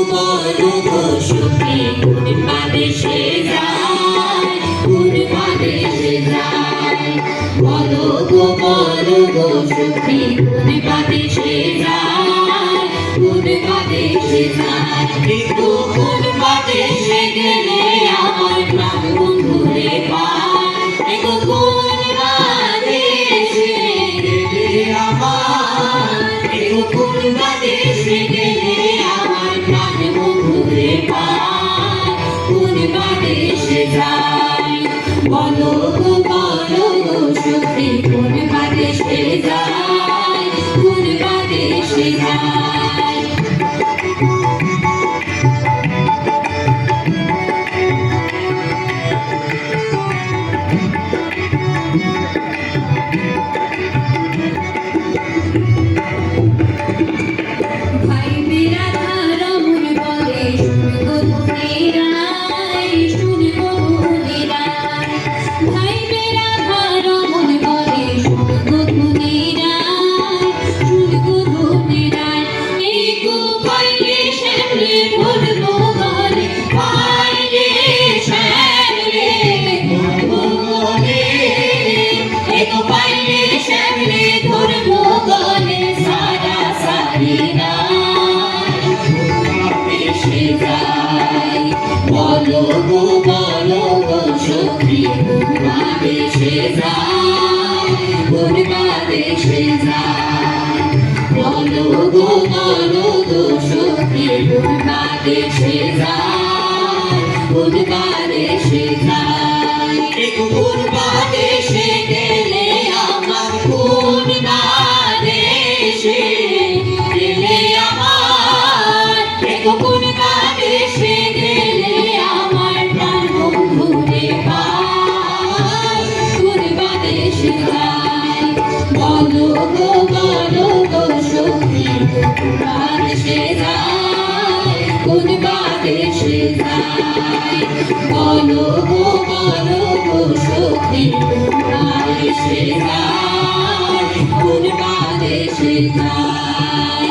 বলো গো সখী কোন বাদেশে যায়, কোন বাদেশে যায়। বলো গো সখী কোন বাদেশে যায়, কোন বাদেশে যায়। কিন্তু কোন বাদেশে গেলে আমার প্রাণ বন্ধুরে পায়, এগো কোন বাদেশে গেলে আমার, এগো কোন বাদেশে গেলে আমার প্রাণ বন্ধুরে পায়, কোন বাদেশে যায়। বলো গো সখী কোন বাদেশে যায়, কোন বাদেশে যায়। ভাই মেরা ধারা মন বলে শুনবো ধুনিরাই, শুনবো ধুনিরাই। ভাই মেরা ধারা মন বলে শুনবো ধুনিরাই, শুনবো ধুনিরাই। এই গো পাইলে শ্যামলে ধরবো গলে, পাইলে শ্যামলে ধরবো গলে। এই গো পাইলে শ্যামলে ধরবো গলে, সারা সারি বলো গো সখী কোন বাদেশে যায়, কোন বাদেশে যায়। বলো গো সখী কোন বাদেশে যায়, কোন বাদেশে যায়। কোন বাদেশে গেলে আমার, কোন বাদেশে গেলে আমার, কোন বাদেশে গেলে আমার প্রাণ বন্ধুরে পায়, কোন বাদেশে যায়। বলো গো সখী কোন বাদেশে যায়, কোন বাদেশে যায়। বলো গো সখী কোন বাদেশে যায়, কোন বাদেশে যায়।